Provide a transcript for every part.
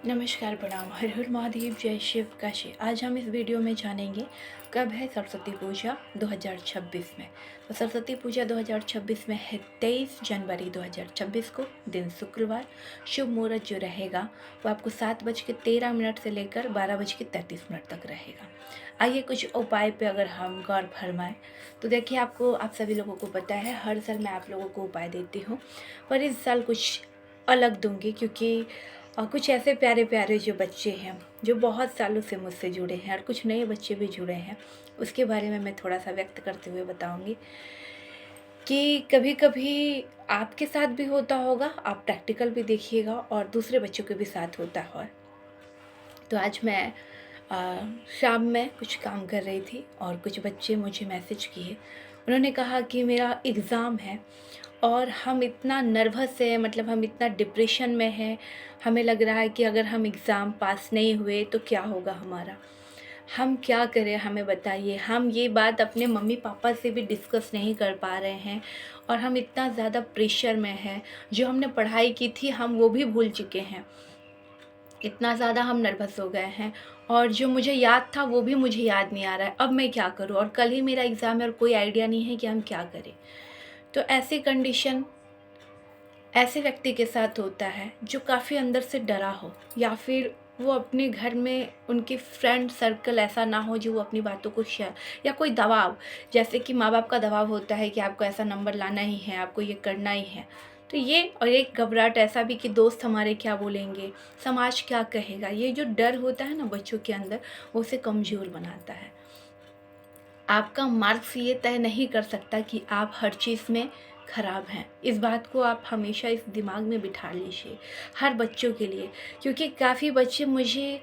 नमस्कार, प्रणाम, हर हर महादेव, जय शिव काशी। आज हम इस वीडियो में जानेंगे कब है सरस्वती पूजा 2026 में। तो सरस्वती पूजा 2026 में है 23 जनवरी 2026 को, दिन शुक्रवार। शुभ मुहूर्त जो रहेगा वो आपको 7:13 से लेकर 12:33 तक रहेगा। आइए कुछ उपाय पे अगर हम गौर फरमाएं तो देखिए, आप सभी लोगों को पता है, हर साल मैं आप लोगों को उपाय देती हूँ, पर इस साल कुछ अलग दूंगी, क्योंकि और कुछ ऐसे प्यारे प्यारे जो बच्चे हैं जो बहुत सालों से मुझसे जुड़े हैं और कुछ नए बच्चे भी जुड़े हैं, उसके बारे में मैं थोड़ा सा व्यक्त करते हुए बताऊंगी कि कभी कभी आपके साथ भी होता होगा, आप प्रैक्टिकल भी देखिएगा और दूसरे बच्चों के भी साथ होता है। तो आज मैं शाम में कुछ काम कर रही थी और कुछ बच्चे मुझे मैसेज किए। उन्होंने कहा कि मेरा एग्ज़ाम है और हम इतना नर्वस हैं, मतलब हम इतना डिप्रेशन में हैं। हमें लग रहा है कि अगर हम एग्ज़ाम पास नहीं हुए तो क्या होगा हमारा, हम क्या करें, हमें बताइए। हम ये बात अपने मम्मी पापा से भी डिस्कस नहीं कर पा रहे हैं और हम इतना ज़्यादा प्रेशर में हैं। जो हमने पढ़ाई की थी हम वो भी भूल चुके हैं, इतना ज़्यादा हम नर्वस हो गए हैं। और जो मुझे याद था वो भी मुझे याद नहीं आ रहा है। अब मैं क्या करूँ, और कल ही मेरा एग्ज़ाम है और कोई आइडिया नहीं है कि हम क्या करें। तो ऐसी कंडीशन ऐसे व्यक्ति के साथ होता है जो काफ़ी अंदर से डरा हो, या फिर वो अपने घर में उनके फ्रेंड सर्कल ऐसा ना हो जो वो अपनी बातों को शेयर, या कोई दबाव, जैसे कि माँ बाप का दबाव होता है कि आपको ऐसा नंबर लाना ही है, आपको ये करना ही है। तो ये, और एक घबराहट ऐसा भी कि दोस्त हमारे क्या बोलेंगे, समाज क्या कहेगा, ये जो डर होता है ना बच्चों के अंदर, वो उसे कमज़ोर बनाता है। आपका मार्क्स ये तय नहीं कर सकता कि आप हर चीज़ में ख़राब हैं। इस बात को आप हमेशा इस दिमाग में बिठा लीजिए, हर बच्चों के लिए। क्योंकि काफ़ी बच्चे मुझे,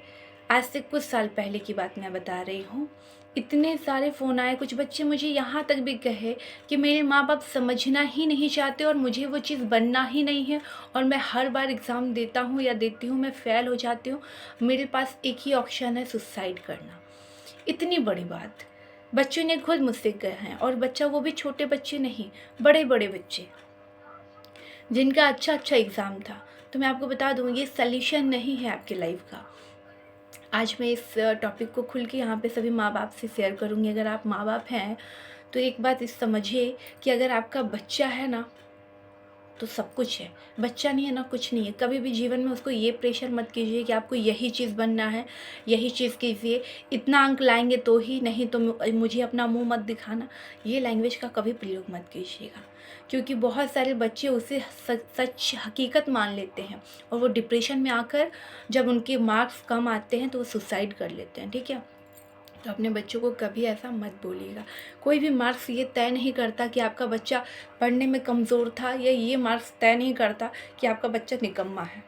आज से कुछ साल पहले की बात मैं बता रही हूँ, इतने सारे फ़ोन आए, कुछ बच्चे मुझे यहाँ तक भी कहे कि मेरे माँ बाप समझना ही नहीं चाहते और मुझे वो चीज़ बनना ही नहीं है, और मैं हर बार एग्ज़ाम देता हूँ या देती हूँ, मैं फ़ेल हो जाती हूँ। मेरे पास एक ही ऑप्शन है, सुसाइड करना। इतनी बड़ी बात बच्चों ने खुद मुझसे कहा है, और बच्चा वो भी छोटे बच्चे नहीं, बड़े बड़े बच्चे जिनका अच्छा अच्छा एग्ज़ाम था। तो मैं आपको बता दूँ, ये सल्यूशन नहीं है आपकी लाइफ का। आज मैं इस टॉपिक को खुल के यहाँ पे सभी माँ बाप से शेयर करूँगी। अगर आप माँ बाप हैं तो एक बात इस समझिए कि अगर आपका बच्चा है ना, तो सब कुछ है। बच्चा नहीं है ना, कुछ नहीं है। कभी भी जीवन में उसको ये प्रेशर मत कीजिए कि आपको यही चीज़ बनना है, यही चीज़ कीजिए, इतना अंक लाएँगे तो ही, नहीं तो मुझे अपना मुँह मत दिखाना। ये लैंग्वेज का कभी प्रयोग मत कीजिएगा, क्योंकि बहुत सारे बच्चे उसे सच हकीकत मान लेते हैं और वो डिप्रेशन में आकर, जब उनके मार्क्स कम आते हैं तो वो सुसाइड कर लेते हैं, ठीक है? तो अपने बच्चों को कभी ऐसा मत बोलिएगा। कोई भी मार्क्स ये तय नहीं करता कि आपका बच्चा पढ़ने में कमज़ोर था, या ये मार्क्स तय नहीं करता कि आपका बच्चा निकम्मा है,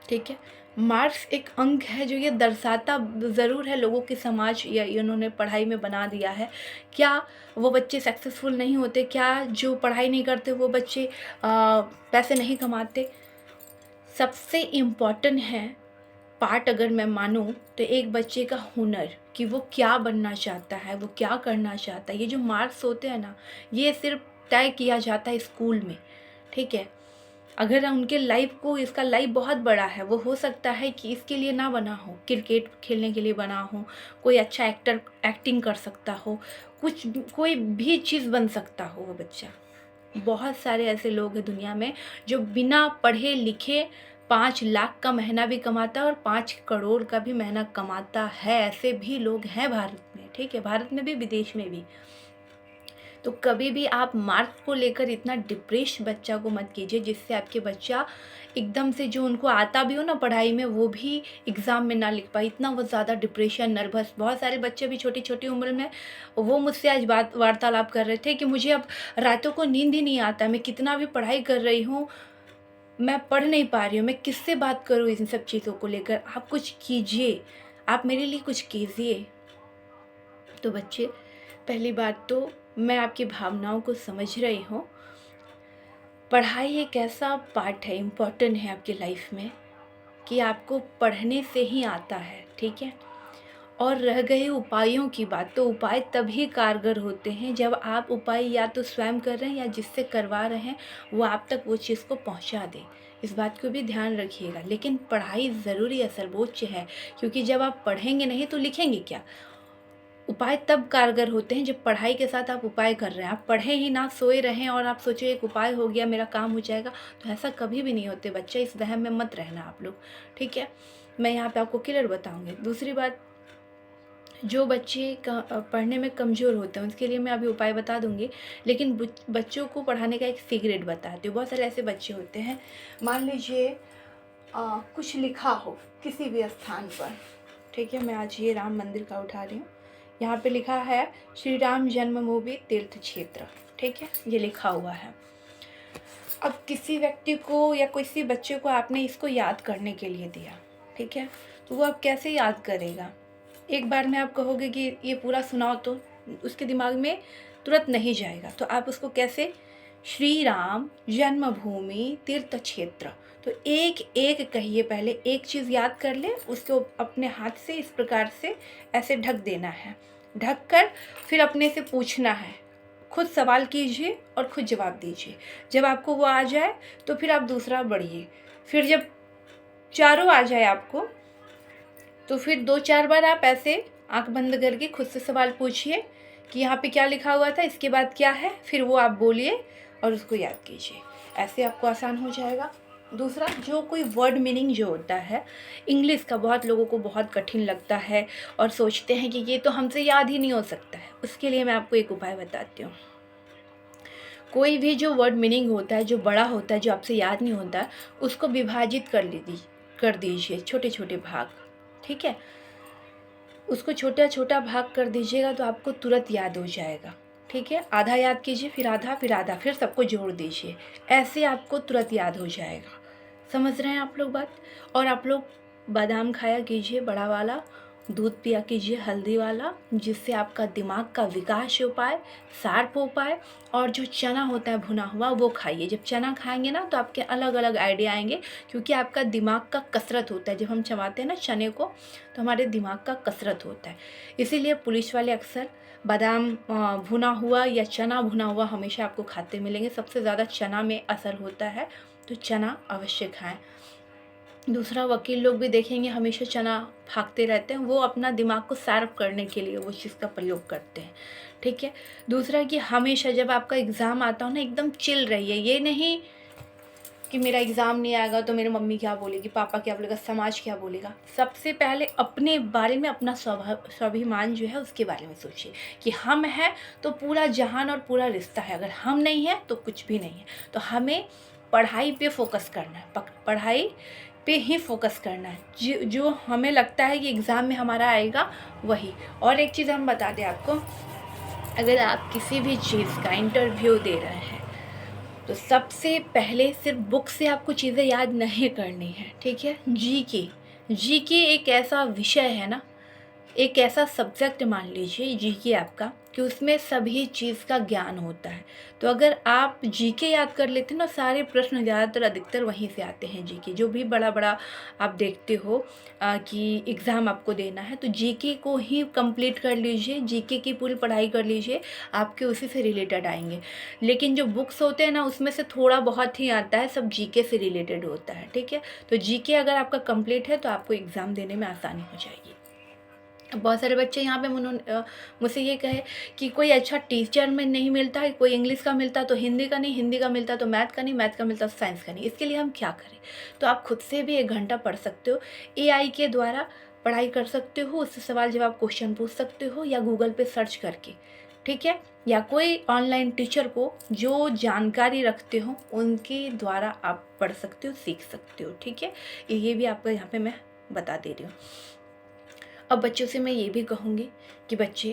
ठीक है? मार्क्स एक अंक है जो ये दर्शाता ज़रूर है लोगों के, समाज या इन्होंने पढ़ाई में बना दिया है। क्या वो बच्चे सक्सेसफुल नहीं होते? क्या जो पढ़ाई नहीं करते वो बच्चे पैसे नहीं कमाते? सबसे इम्पॉर्टेंट है पार्ट, अगर मैं मानूँ, तो एक बच्चे का हुनर, कि वो क्या बनना चाहता है, वो क्या करना चाहता है। ये जो मार्क्स होते हैं ना, ये सिर्फ तय किया जाता है स्कूल में, ठीक है? अगर उनके लाइफ को, इसका लाइफ बहुत बड़ा है, वो हो सकता है कि इसके लिए ना बना हो, क्रिकेट खेलने के लिए बना हो, कोई अच्छा एक्टर एक्टिंग कर सकता हो, कोई भी चीज़ बन सकता हो वो बच्चा। बहुत सारे ऐसे लोग हैं दुनिया में जो बिना पढ़े लिखे 5 लाख का महीना भी कमाता है और 5 करोड़ का भी महीना कमाता है। ऐसे भी लोग हैं भारत में, ठीक है? भारत में भी, विदेश में भी। तो कभी भी आप मार्क्स को लेकर इतना डिप्रेस बच्चा को मत कीजिए, जिससे आपके बच्चा एकदम से, जो उनको आता भी हो ना पढ़ाई में, वो भी एग्ज़ाम में ना लिख पाए। इतना वो ज़्यादा डिप्रेशन, नर्वस, बहुत सारे बच्चे भी छोटी छोटी उम्र में, वो मुझसे आज बात वार्तालाप कर रहे थे कि मुझे अब रातों को नींद ही नहीं आता, मैं कितना भी पढ़ाई कर रही हूँ, मैं पढ़ नहीं पा रही हूँ, मैं किससे बात करूँ इन सब चीज़ों को लेकर। आप कुछ कीजिए, आप मेरे लिए कुछ कीजिए। तो बच्चे, पहली बात तो मैं आपकी भावनाओं को समझ रही हूँ। पढ़ाई एक ऐसा पार्ट है, इम्पोर्टेंट है आपकी लाइफ में, कि आपको पढ़ने से ही आता है, ठीक है? और रह गए उपायों की बात, तो उपाय तभी कारगर होते हैं जब आप उपाय या तो स्वयं कर रहे हैं या जिससे करवा रहे हैं वो आप तक वो चीज़ को पहुंचा दे। इस बात को भी ध्यान रखिएगा। लेकिन पढ़ाई ज़रूरी है, सर्वोच्च है, क्योंकि जब आप पढ़ेंगे नहीं तो लिखेंगे क्या। उपाय तब कारगर होते हैं जब पढ़ाई के साथ आप उपाय कर रहे हैं। आप पढ़ें ही ना, सोए रहें और आप सोचो एक उपाय हो गया, मेरा काम हो जाएगा, तो ऐसा कभी भी नहीं होते बच्चे। इस वहम में मत रहना आप लोग, ठीक है। मैं यहाँ पे आपको क्लियर बताऊँगी। दूसरी बात, जो बच्चे पढ़ने में कमज़ोर होते हैं उसके लिए मैं अभी उपाय बता दूँगी, लेकिन बच्चों को पढ़ाने का एक सीक्रेट बताती हूँ। बहुत सारे ऐसे बच्चे होते हैं, मान लीजिए कुछ लिखा हो किसी भी स्थान पर, ठीक है। मैं आज ये राम मंदिर का उठा रही हूँ। यहाँ पे लिखा है श्री राम जन्मभूमि तीर्थ क्षेत्र, ठीक है, ये लिखा हुआ है। अब किसी व्यक्ति को या किसी बच्चे को आपने इसको याद करने के लिए दिया, ठीक है, तो वो आप कैसे याद करेगा। एक बार में आप कहोगे कि ये पूरा सुनाओ, तो उसके दिमाग में तुरंत नहीं जाएगा। तो आप उसको कैसे, श्री राम जन्मभूमि तीर्थ क्षेत्र, तो एक एक कहिए। पहले एक चीज़ याद कर ले, उसको अपने हाथ से इस प्रकार से ऐसे ढक देना है। ढक कर फिर अपने से पूछना है, खुद सवाल कीजिए और खुद जवाब दीजिए। जब आपको वो आ जाए तो फिर आप दूसरा बढ़िए। फिर जब चारों आ जाए आपको, तो फिर 2-4 बार आप ऐसे आंख बंद करके खुद से सवाल पूछिए कि यहाँ पे क्या लिखा हुआ था, इसके बाद क्या है, फिर वो आप बोलिए और उसको याद कीजिए। ऐसे आपको आसान हो जाएगा। दूसरा, जो कोई वर्ड मीनिंग जो होता है इंग्लिश का, बहुत लोगों को बहुत कठिन लगता है और सोचते हैं कि ये तो हमसे याद ही नहीं हो सकता है। उसके लिए मैं आपको एक उपाय बताती हूँ। कोई भी जो वर्ड मीनिंग होता है, जो बड़ा होता है, जो आपसे याद नहीं होता, उसको विभाजित कर दीजिए छोटे छोटे भाग, ठीक है। उसको छोटा छोटा भाग कर दीजिएगा तो आपको तुरंत याद हो जाएगा, ठीक है। आधा याद कीजिए, फिर आधा, फिर आधा, फिर सबको जोड़ दीजिए। ऐसे आपको तुरंत याद हो जाएगा। समझ रहे हैं आप लोग बात। और आप लोग बादाम खाया कीजिए, बड़ा वाला दूध पिया कीजिए, हल्दी वाला, जिससे आपका दिमाग का विकास हो पाए, शार्प हो पाए। और जो चना होता है भुना हुआ, वो खाइए। जब चना खाएंगे ना तो आपके अलग अलग आइडिया आएंगे, क्योंकि आपका दिमाग का कसरत होता है। जब हम चबाते हैं ना चने को, तो हमारे दिमाग का कसरत होता है। इसीलिए पुलिस वाले अक्सर बादाम भुना हुआ या चना भुना हुआ हमेशा आपको खाते मिलेंगे। सबसे ज़्यादा चना में असर होता है, तो चना अवश्य खाएं। दूसरा, वकील लोग भी देखेंगे हमेशा चना भागते रहते हैं, वो अपना दिमाग को शार्प करने के लिए वो चीज़ का प्रयोग करते हैं, ठीक है। दूसरा कि हमेशा जब आपका एग्ज़ाम आता हो ना, एकदम चिल रहिए। ये नहीं कि मेरा एग्ज़ाम नहीं आएगा तो मेरी मम्मी क्या बोलेगी, पापा क्या बोलेगा, समाज क्या बोलेगा। सबसे पहले अपने बारे में, अपना स्वाभिमान जो है उसके बारे में सोचिए कि हम हैं तो पूरा जहान और पूरा रिश्ता है। अगर हम नहीं हैं तो कुछ भी नहीं है। तो हमें पढ़ाई पे फोकस करना है, पढ़ाई पे ही फोकस करना है। जो हमें लगता है कि एग्ज़ाम में हमारा आएगा वही। और एक चीज़ हम बता दें आपको, अगर आप किसी भी चीज़ का इंटरव्यू दे रहे हैं तो सबसे पहले सिर्फ बुक से आपको चीज़ें याद नहीं करनी है, ठीक है। जीके एक ऐसा विषय है ना, एक ऐसा सब्जेक्ट मान लीजिए जीके आपका, कि उसमें सभी चीज़ का ज्ञान होता है। तो अगर आप जीके याद कर लेते हैं ना, सारे प्रश्न ज़्यादातर अधिकतर वहीं से आते हैं। जीके जो भी बड़ा बड़ा आप देखते हो कि एग्ज़ाम आपको देना है, तो जीके को ही कंप्लीट कर लीजिए, जीके की पूरी पढ़ाई कर लीजिए, आपके उसी से रिलेटेड आएंगे। लेकिन जो बुक्स होते हैं ना, उसमें से थोड़ा बहुत ही आता है, सब जीके से रिलेटेड होता है, ठीक है। तो जीके अगर आपका कंप्लीट है तो आपको एग्ज़ाम देने में आसानी हो जाएगी। बहुत सारे बच्चे यहाँ पे मुझसे ये कहे कि कोई अच्छा टीचर में नहीं मिलता है, कोई इंग्लिश का मिलता तो हिंदी का नहीं, हिंदी का मिलता तो मैथ का नहीं, मैथ का मिलता तो साइंस का नहीं। इसके लिए हम क्या करें। तो आप खुद से भी 1 घंटा पढ़ सकते हो, AI के द्वारा पढ़ाई कर सकते हो, उससे सवाल जवाब क्वेश्चन पूछ सकते हो, या गूगल पे सर्च करके, ठीक है, या कोई ऑनलाइन टीचर को जो जानकारी रखते हो उनके द्वारा आप पढ़ सकते हो, सीख सकते हो, ठीक है। ये भी आपको यहाँ पे मैं बता दे रही हूँ। अब बच्चों से मैं ये भी कहूँगी कि बच्चे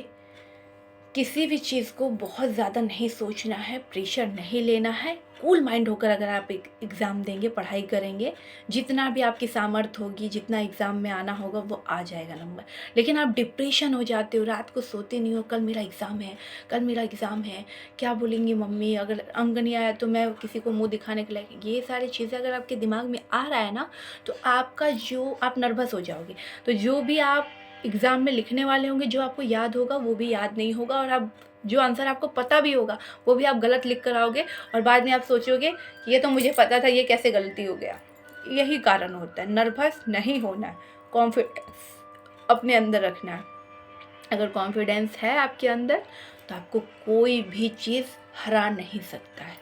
किसी भी चीज़ को बहुत ज़्यादा नहीं सोचना है, प्रेशर नहीं लेना है। कूल माइंड होकर अगर आप एक एग्ज़ाम देंगे, पढ़ाई करेंगे, जितना भी आपकी सामर्थ्य होगी, जितना एग्ज़ाम में आना होगा वो आ जाएगा नंबर। लेकिन आप डिप्रेशन हो जाते हो, रात को सोते नहीं हो, कल मेरा एग्ज़ाम है, कल मेरा एग्ज़ाम है, क्या बोलेंगी मम्मी, अगर अंक नहीं आया तो मैं किसी को मुँह दिखाने के लायक। ये सारी चीज़ें अगर आपके दिमाग में आ रहा है ना, तो आपका जो आप नर्वस हो जाओगे। तो जो भी आप एग्ज़ाम में लिखने वाले होंगे, जो आपको याद होगा वो भी याद नहीं होगा, और आप जो आंसर आपको पता भी होगा वो भी आप गलत लिख कर आओगे और बाद में आप सोचोगे कि ये तो मुझे पता था, ये कैसे गलती हो गया। यही कारण होता है। नर्वस नहीं होना है, कॉन्फिडेंस अपने अंदर रखना है। अगर कॉन्फिडेंस है आपके अंदर तो आपको कोई भी चीज़ हरा नहीं सकता है।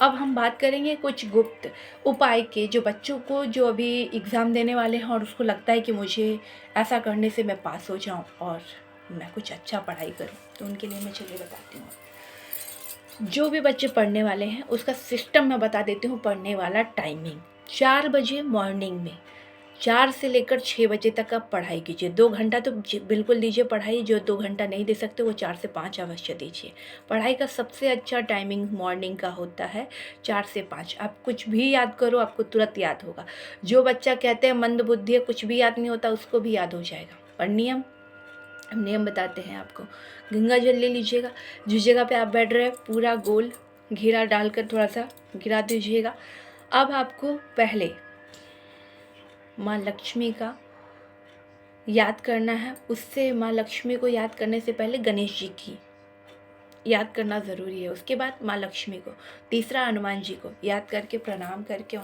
अब हम बात करेंगे कुछ गुप्त उपाय के, जो बच्चों को जो अभी एग्ज़ाम देने वाले हैं और उसको लगता है कि मुझे ऐसा करने से मैं पास हो जाऊं और मैं कुछ अच्छा पढ़ाई करूं, तो उनके लिए मैं चलिए बताती हूँ। जो भी बच्चे पढ़ने वाले हैं उसका सिस्टम मैं बता देती हूँ। पढ़ने वाला टाइमिंग 4 बजे मॉर्निंग में, 4 से लेकर 6 बजे तक आप पढ़ाई कीजिए। 2 घंटा तो बिल्कुल दीजिए पढ़ाई। जो 2 घंटा नहीं दे सकते वो 4 से 5 अवश्य दीजिए। पढ़ाई का सबसे अच्छा टाइमिंग मॉर्निंग का होता है 4 से 5। आप कुछ भी याद करो आपको तुरंत याद होगा। जो बच्चा कहते हैं मंदबुद्धि है, कुछ भी याद नहीं होता, उसको भी याद हो जाएगा। और नियम, हम नियम बताते हैं आपको। गंगा जल ले लीजिएगा, जिस जगह पे आप बैठ रहे हैं पूरा गोल घेरा डालकर थोड़ा सा गिरा दीजिएगा। अब आपको पहले माँ लक्ष्मी का याद करना है। उससे माँ लक्ष्मी को याद करने से पहले गणेश जी की याद करना ज़रूरी है। उसके बाद माँ लक्ष्मी को, तीसरा हनुमान जी को याद करके प्रणाम करके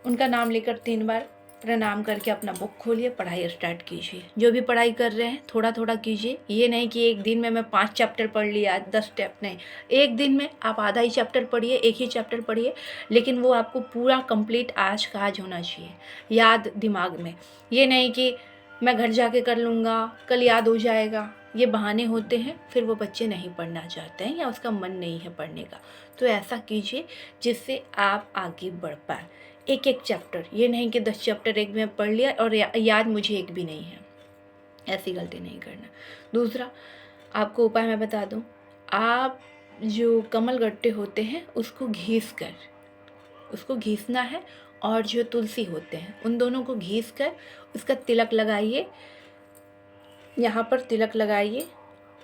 उनका नाम लेकर 3 बार प्रणाम करके अपना बुक खोलिए, पढ़ाई स्टार्ट कीजिए। जो भी पढ़ाई कर रहे हैं थोड़ा थोड़ा कीजिए। ये नहीं कि एक दिन में मैं 5 चैप्टर पढ़ लिया, 10 स्टेप नहीं। एक दिन में आप आधा ही चैप्टर पढ़िए, एक ही चैप्टर पढ़िए, लेकिन वो आपको पूरा कंप्लीट आज का आज होना चाहिए, याद दिमाग में। ये नहीं कि मैं घर जाके कर लूँगा, कल याद हो जाएगा। ये बहाने होते हैं, फिर वो बच्चे नहीं पढ़ना चाहते हैं या उसका मन नहीं है पढ़ने का। तो ऐसा कीजिए जिससे आप आगे बढ़ पाए। एक एक चैप्टर, ये नहीं कि 10 चैप्टर एक में पढ़ लिया और याद मुझे एक भी नहीं है। ऐसी गलती नहीं करना। दूसरा आपको उपाय मैं बता दूं। आप जो कमल गट्टे होते हैं उसको घीसना है, और जो तुलसी होते हैं उन दोनों को घीस कर उसका तिलक लगाइए। यहाँ पर तिलक लगाइए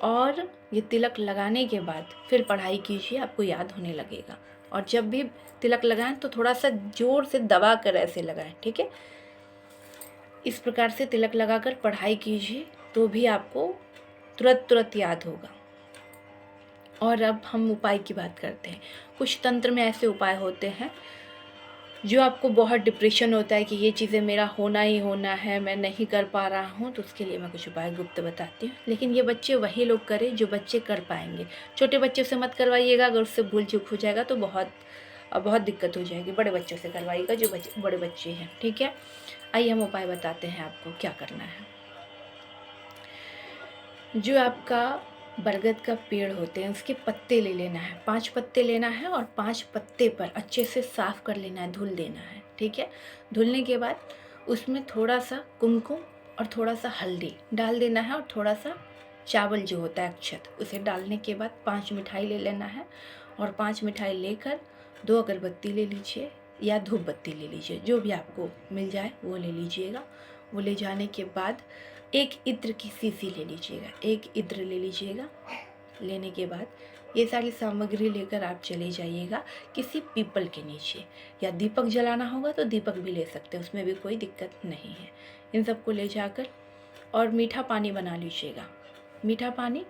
और ये तिलक लगाने के बाद फिर पढ़ाई कीजिए, आपको याद होने लगेगा। और जब भी तिलक लगाएं तो थोड़ा सा ज़ोर से दबा कर ऐसे लगाएं, ठीक है। इस प्रकार से तिलक लगाकर पढ़ाई कीजिए तो भी आपको तुरंत याद होगा। और अब हम उपाय की बात करते हैं। कुछ तंत्र में ऐसे उपाय होते हैं जो आपको बहुत डिप्रेशन होता है कि ये चीज़ें मेरा होना ही होना है, मैं नहीं कर पा रहा हूँ, तो उसके लिए मैं कुछ उपाय गुप्त बताती हूँ। लेकिन ये बच्चे वही लोग करें जो बच्चे कर पाएंगे। छोटे बच्चों से मत करवाइएगा, अगर उससे भूल चूक हो जाएगा तो बहुत दिक्कत हो जाएगी। बड़े बच्चों से करवाइएगा जो बड़े बच्चे हैं, ठीक है। आइए हम उपाय बताते हैं आपको क्या करना है। जो आपका बरगद का पेड़ होते हैं उसके पत्ते ले लेना है, 5 पत्ते लेना है और 5 पत्ते पर अच्छे से साफ़ कर लेना है, धुल देना है, ठीक है। धुलने के बाद उसमें थोड़ा सा कुमकुम और थोड़ा सा हल्दी डाल देना है और थोड़ा सा चावल जो होता है अक्षत, उसे डालने के बाद 5 मिठाई ले लेना है। और 5 मिठाई लेकर 2 अगरबत्ती ले लीजिए या धूप बत्ती ले लीजिए, जो भी आपको मिल जाए वो ले लीजिएगा। वो ले जाने के बाद एक इत्र की शीशी ले लीजिएगा, एक इत्र ले लीजिएगा। लेने के बाद ये सारी सामग्री लेकर आप चले जाइएगा किसी पीपल के नीचे, या दीपक जलाना होगा तो दीपक भी ले सकते हैं, उसमें भी कोई दिक्कत नहीं है। इन सबको ले जाकर और मीठा पानी बना लीजिएगा। मीठा पानी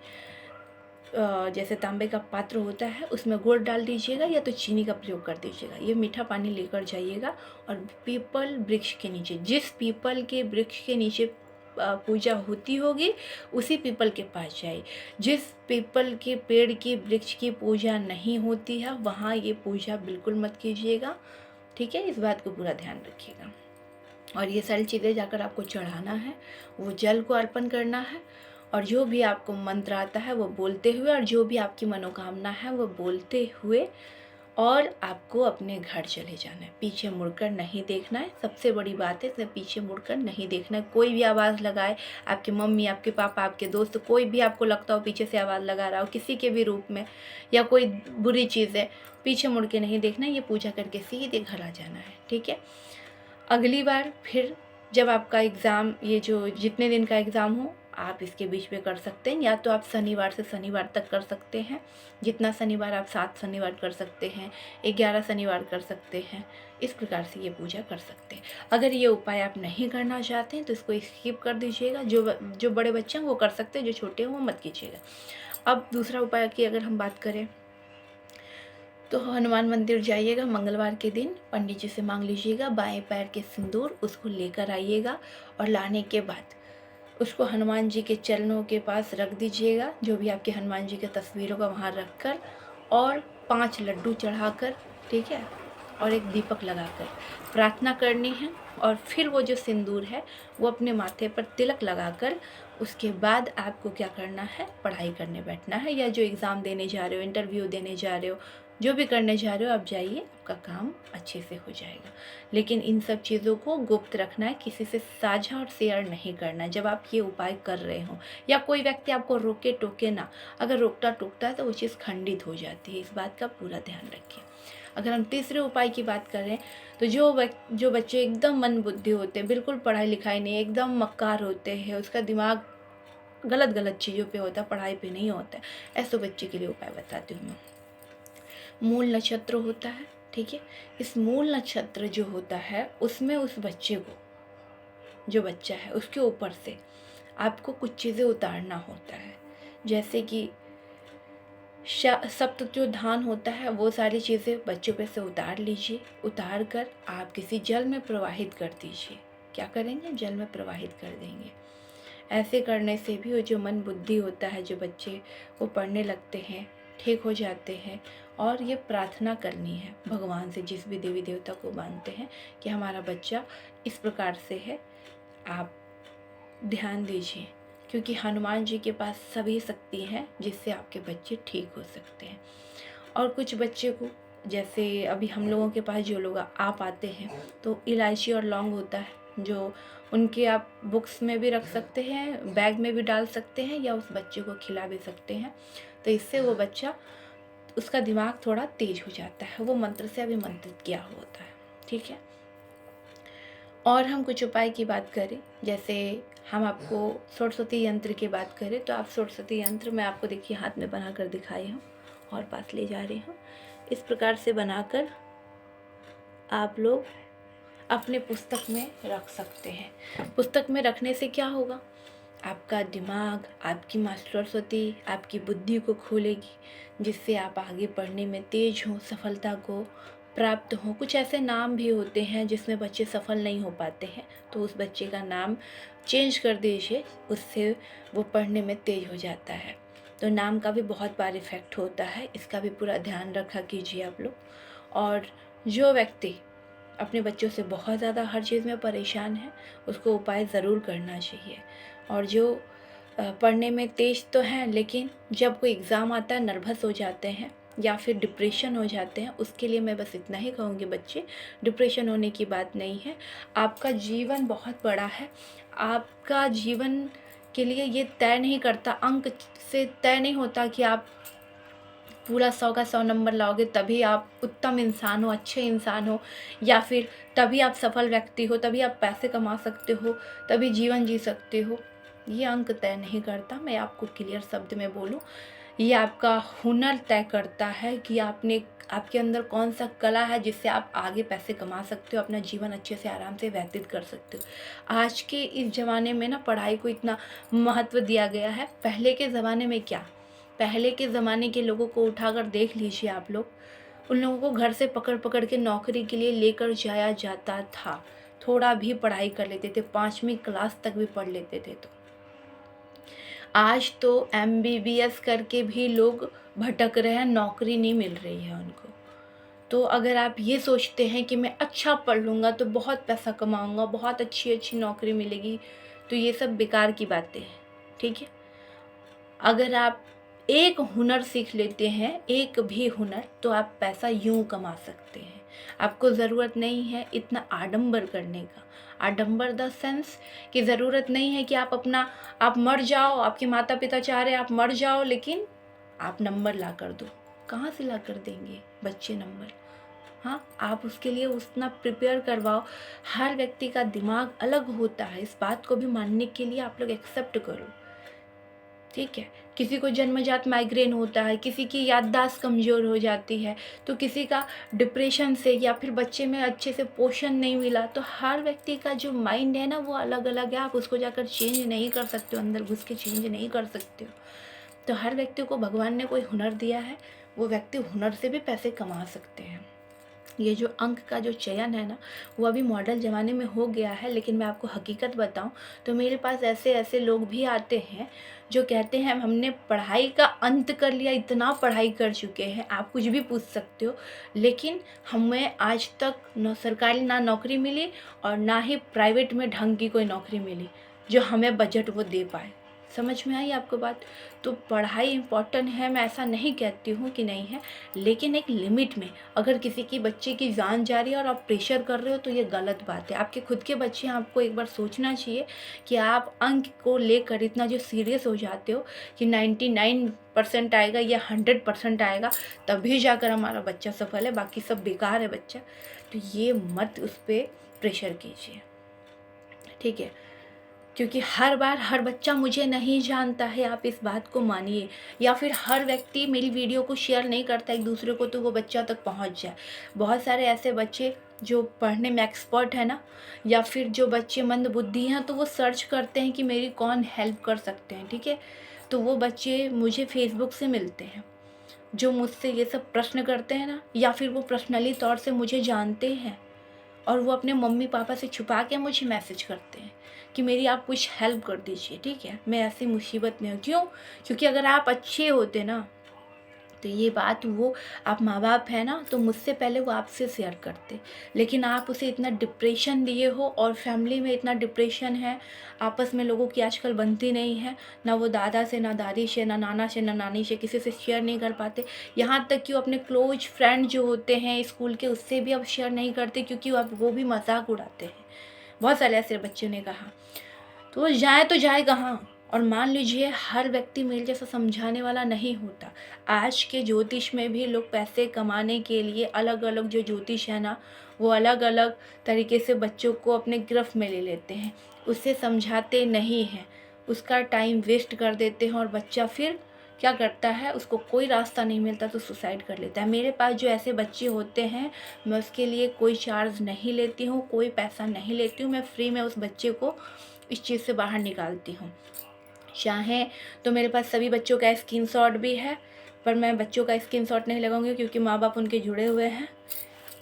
जैसे तांबे का पात्र होता है उसमें गुड़ डाल दीजिएगा या तो चीनी का प्रयोग कर दीजिएगा। ये मीठा पानी लेकर जाइएगा और पीपल वृक्ष के नीचे, जिस पीपल के वृक्ष के नीचे पूजा होती होगी उसी पीपल के पास जाइए। जिस पीपल के पेड़ की वृक्ष की पूजा नहीं होती है वहाँ ये पूजा बिल्कुल मत कीजिएगा, ठीक है। इस बात को पूरा ध्यान रखिएगा। और ये सारी चीज़ें जाकर आपको चढ़ाना है, वो जल को अर्पण करना है और जो भी आपको मंत्र आता है वो बोलते हुए और जो भी आपकी मनोकामना है वो बोलते हुए और आपको अपने घर चले जाना है। पीछे मुड़कर नहीं देखना है, सबसे बड़ी बात है, इसमें पीछे मुड़कर नहीं देखना है। कोई भी आवाज़ लगाए, आपकी मम्मी, आपके पापा, आपके दोस्त, कोई भी आपको लगता हो पीछे से आवाज़ लगा रहा हो किसी के भी रूप में या कोई बुरी चीज़ है, पीछे मुड़ के नहीं देखना है। ये पूजा करके सीधे घर आ जाना है, ठीक है। अगली बार फिर जब आपका एग्ज़ाम, ये जो जितने दिन का एग्ज़ाम हो आप इसके बीच में कर सकते हैं, या तो आप शनिवार से शनिवार तक कर सकते हैं। जितना शनिवार आप 7 शनिवार कर सकते हैं, 11 शनिवार कर सकते हैं। इस प्रकार से ये पूजा कर सकते हैं। अगर ये उपाय आप नहीं करना चाहते हैं तो इसको स्किप कर दीजिएगा। जो बड़े बच्चे हैं वो कर सकते हैं, जो छोटे हैं वो मत कीजिएगा। अब दूसरा उपाय की अगर हम बात करें तो हनुमान मंदिर जाइएगा मंगलवार के दिन, पंडित जी से मांग लीजिएगा बाएं पैर के सिंदूर, उसको लेकर आइएगा और लाने के बाद उसको हनुमान जी के चरणों के पास रख दीजिएगा, जो भी आपके हनुमान जी के तस्वीरों का वहाँ रख कर, और 5 लड्डू चढ़ाकर, ठीक है, और एक दीपक लगाकर प्रार्थना करनी है। और फिर वो जो सिंदूर है वो अपने माथे पर तिलक लगाकर उसके बाद आपको क्या करना है, पढ़ाई करने बैठना है, या जो एग्ज़ाम देने जा रहे हो, इंटरव्यू देने जा रहे हो, जो भी करने जा रहे हो आप जाइए, आपका काम अच्छे से हो जाएगा। लेकिन इन सब चीज़ों को गुप्त रखना है, किसी से साझा और शेयर नहीं करना जब आप ये उपाय कर रहे हो, या कोई व्यक्ति आपको रोके टोके ना। अगर रोकता टोकता है तो वो चीज़ खंडित हो जाती है, इस बात का पूरा ध्यान रखिए। अगर हम तीसरे उपाय की बात करें तो जो बच्चे एकदम मंद बुद्धि होते हैं, बिल्कुल पढ़ाई लिखाई नहीं, एकदम मक्कार होते हैं, उसका दिमाग गलत चीज़ों पे होता है, पढ़ाई पे नहीं होता है, ऐसे बच्चे के लिए उपाय बताती हूँ मैं। मूल नक्षत्र होता है, ठीक है, इस मूल नक्षत्र जो होता है उसमें उस बच्चे को, जो बच्चा है उसके ऊपर से आपको कुछ चीज़ें उतारना होता है, जैसे कि सप्त जो धान होता है वो सारी चीज़ें बच्चों पे से उतार लीजिए, उतार कर आप किसी जल में प्रवाहित कर दीजिए। क्या करेंगे, जल में प्रवाहित कर देंगे। ऐसे करने से भी वो जो मन बुद्धि होता है, जो बच्चे वो पढ़ने लगते हैं, ठीक हो जाते हैं। और ये प्रार्थना करनी है भगवान से, जिस भी देवी देवता को मानते हैं कि हमारा बच्चा इस प्रकार से है, आप ध्यान दीजिए, क्योंकि हनुमान जी के पास सभी शक्ति हैं जिससे आपके बच्चे ठीक हो सकते हैं। और कुछ बच्चे को, जैसे अभी हम लोगों के पास जो लोग आप आते हैं तो इलायची और लौंग होता है, जो उनके आप बुक्स में भी रख सकते हैं, बैग में भी डाल सकते हैं, या उस बच्चे को खिला भी सकते हैं। तो इससे वो बच्चा, उसका दिमाग थोड़ा तेज हो जाता है, वो मंत्र से अभिमंत्रित किया होता है, ठीक है। और हम कुछ उपाय की बात करें, जैसे हम आपको सरस्वती यंत्र की बात करें तो आप सरस्वती यंत्र मैं आपको देखिए हाथ में बना कर दिखाई हूँ और पास ले जा रही हूँ। इस प्रकार से बनाकर आप लोग अपने पुस्तक में रख सकते हैं। पुस्तक में रखने से क्या होगा, आपका दिमाग, आपकी माँ सरस्वती आपकी बुद्धि को खोलेगी, जिससे आप आगे पढ़ने में तेज हों, सफलता को प्राप्त हो। कुछ ऐसे नाम भी होते हैं जिसमें बच्चे सफल नहीं हो पाते हैं, तो उस बच्चे का नाम चेंज कर दीजिए, उससे वो पढ़ने में तेज हो जाता है। तो नाम का भी बहुत बार इफ़ेक्ट होता है, इसका भी पूरा ध्यान रखा कीजिए आप लोग। और जो व्यक्ति अपने बच्चों से बहुत ज़्यादा हर चीज़ में परेशान है, उसको उपाय ज़रूर करना चाहिए। और जो पढ़ने में तेज़ तो हैं, लेकिन जब कोई एग्ज़ाम आता है नर्वस हो जाते हैं या फिर डिप्रेशन हो जाते हैं, उसके लिए मैं बस इतना ही कहूँगी, बच्चे डिप्रेशन होने की बात नहीं है। आपका जीवन बहुत बड़ा है, आपका जीवन के लिए ये तय नहीं करता, अंक से तय नहीं होता कि आप पूरा 100 का 100 नंबर लाओगे तभी आप उत्तम इंसान हो, अच्छे इंसान हो, या फिर तभी आप सफल व्यक्ति हो, तभी आप पैसे कमा सकते हो, तभी जीवन जी सकते हो। ये अंक तय नहीं करता, मैं आपको क्लियर शब्द में बोलूँ, ये आपका हुनर तय करता है कि आपके अंदर कौन सा कला है जिससे आप आगे पैसे कमा सकते हो, अपना जीवन अच्छे से आराम से व्यतीत कर सकते हो। आज के इस ज़माने में ना पढ़ाई को इतना महत्व दिया गया है। पहले के ज़माने में क्या, पहले के ज़माने के लोगों को उठाकर देख लीजिए आप लोग, उन लोगों को घर से पकड़ पकड़ के नौकरी के लिए लेकर जाया जाता था। थोड़ा भी पढ़ाई कर लेते थे, 5वीं क्लास तक भी पढ़ लेते थे। तो आज तो MBBS करके भी लोग भटक रहे हैं, नौकरी नहीं मिल रही है उनको। तो अगर आप ये सोचते हैं कि मैं अच्छा पढ़ लूँगा तो बहुत पैसा कमाऊँगा, बहुत अच्छी अच्छी नौकरी मिलेगी, तो ये सब बेकार की बातें हैं, ठीक है। अगर आप एक हुनर सीख लेते हैं, एक भी हुनर, तो आप पैसा यूँ कमा सकते हैं। आपको ज़रूरत नहीं है इतना आडंबर करने का। आडंबर द सेंस कि ज़रूरत नहीं है कि आप मर जाओ, आपके माता पिता चाह रहे हैं आप मर जाओ, लेकिन आप नंबर ला कर दो। कहाँ से ला कर देंगे बच्चे नंबर? हाँ, आप उसके लिए उतना प्रिपेयर करवाओ। हर व्यक्ति का दिमाग अलग होता है, इस बात को भी मानने के लिए आप लोग एक्सेप्ट करो, ठीक है। किसी को जन्मजात माइग्रेन होता है, किसी की याददाश्त कमज़ोर हो जाती है, तो किसी का डिप्रेशन से, या फिर बच्चे में अच्छे से पोषण नहीं मिला। तो हर व्यक्ति का जो माइंड है ना वो अलग अलग है, आप उसको जाकर चेंज नहीं कर सकते हो, अंदर घुस के चेंज नहीं कर सकते हो। तो हर व्यक्ति को भगवान ने कोई हुनर दिया है, वो व्यक्ति हुनर से भी पैसे कमा सकते हैं। ये जो अंक का जो चयन है ना, वो अभी मॉडल ज़माने में हो गया है, लेकिन मैं आपको हकीकत बताऊं तो मेरे पास ऐसे ऐसे लोग भी आते हैं जो कहते हैं हमने पढ़ाई का अंत कर लिया, इतना पढ़ाई कर चुके हैं, आप कुछ भी पूछ सकते हो, लेकिन हमें आज तक न सरकारी ना नौकरी मिली और ना ही प्राइवेट में ढंग की कोई नौकरी मिली जो हमें बजट वो दे पाए। समझ में आई आपको बात? तो पढ़ाई इम्पॉर्टेंट है, मैं ऐसा नहीं कहती हूँ कि नहीं है, लेकिन एक लिमिट में। अगर किसी की बच्चे की जान जा रही है और आप प्रेशर कर रहे हो तो ये गलत बात है। आपके खुद के बच्चे हैं, आपको एक बार सोचना चाहिए कि आप अंक को लेकर इतना जो सीरियस हो जाते हो कि 99% आएगा या 100% आएगा तभी जाकर हमारा बच्चा सफल है, बाकी सब बेकार है बच्चा। तो ये मत उस पर प्रेशर कीजिए, ठीक है? क्योंकि हर बार हर बच्चा मुझे नहीं जानता है, आप इस बात को मानिए। या फिर हर व्यक्ति मेरी वीडियो को शेयर नहीं करता एक दूसरे को तो वो बच्चा तक पहुंच जाए। बहुत सारे ऐसे बच्चे जो पढ़ने में एक्सपर्ट है ना, या फिर जो बच्चे मंदबुद्धि हैं, तो वो सर्च करते हैं कि मेरी कौन हेल्प कर सकते हैं, ठीक है? तो वो बच्चे मुझे फेसबुक से मिलते हैं, जो मुझसे ये सब प्रश्न करते हैं ना, या फिर वो पर्सनली तौर से मुझे जानते हैं और वो अपने मम्मी पापा से छुपा के मुझे मैसेज करते हैं कि मेरी आप कुछ हेल्प कर दीजिए, ठीक है? मैं ऐसी मुसीबत में हूँ। क्यों? क्योंकि अगर आप अच्छे होते ना तो ये बात वो, आप माँ बाप है ना, तो मुझसे पहले वो आपसे शेयर करते, लेकिन आप उसे इतना डिप्रेशन दिए हो और फैमिली में इतना डिप्रेशन है, आपस में लोगों की आजकल बनती नहीं है, ना वो दादा से, ना दादी से, ना नाना से, ना नानी से, किसी से शेयर नहीं कर पाते। यहाँ तक कि वो अपने क्लोज फ्रेंड जो होते हैं स्कूल के, उससे भी अब शेयर नहीं करते, क्योंकि अब वो भी मजाक उड़ाते हैं। बहुत सारे ऐसे बच्चों ने कहा, तो जाए कहाँ? और मान लीजिए हर व्यक्ति मेरे जैसा समझाने वाला नहीं होता। आज के ज्योतिष में भी लोग पैसे कमाने के लिए अलग अलग जो ज्योतिष है ना, वो अलग अलग तरीके से बच्चों को अपने गिरफ्त में ले लेते हैं, उससे समझाते नहीं हैं, उसका टाइम वेस्ट कर देते हैं और बच्चा फिर क्या करता है, उसको कोई रास्ता नहीं मिलता तो सुसाइड कर लेता है। मेरे पास जो ऐसे बच्चे होते हैं, मैं उसके लिए कोई चार्ज नहीं लेती हूँ, कोई पैसा नहीं लेती हूँ, मैं फ्री में उस बच्चे को इस चीज़ से बाहर निकालती हूँ। चाहे तो मेरे पास सभी बच्चों का स्क्रीनशॉट भी है, पर मैं बच्चों का स्क्रीनशॉट नहीं लगाऊंगी क्योंकि माँ बाप उनके जुड़े हुए हैं।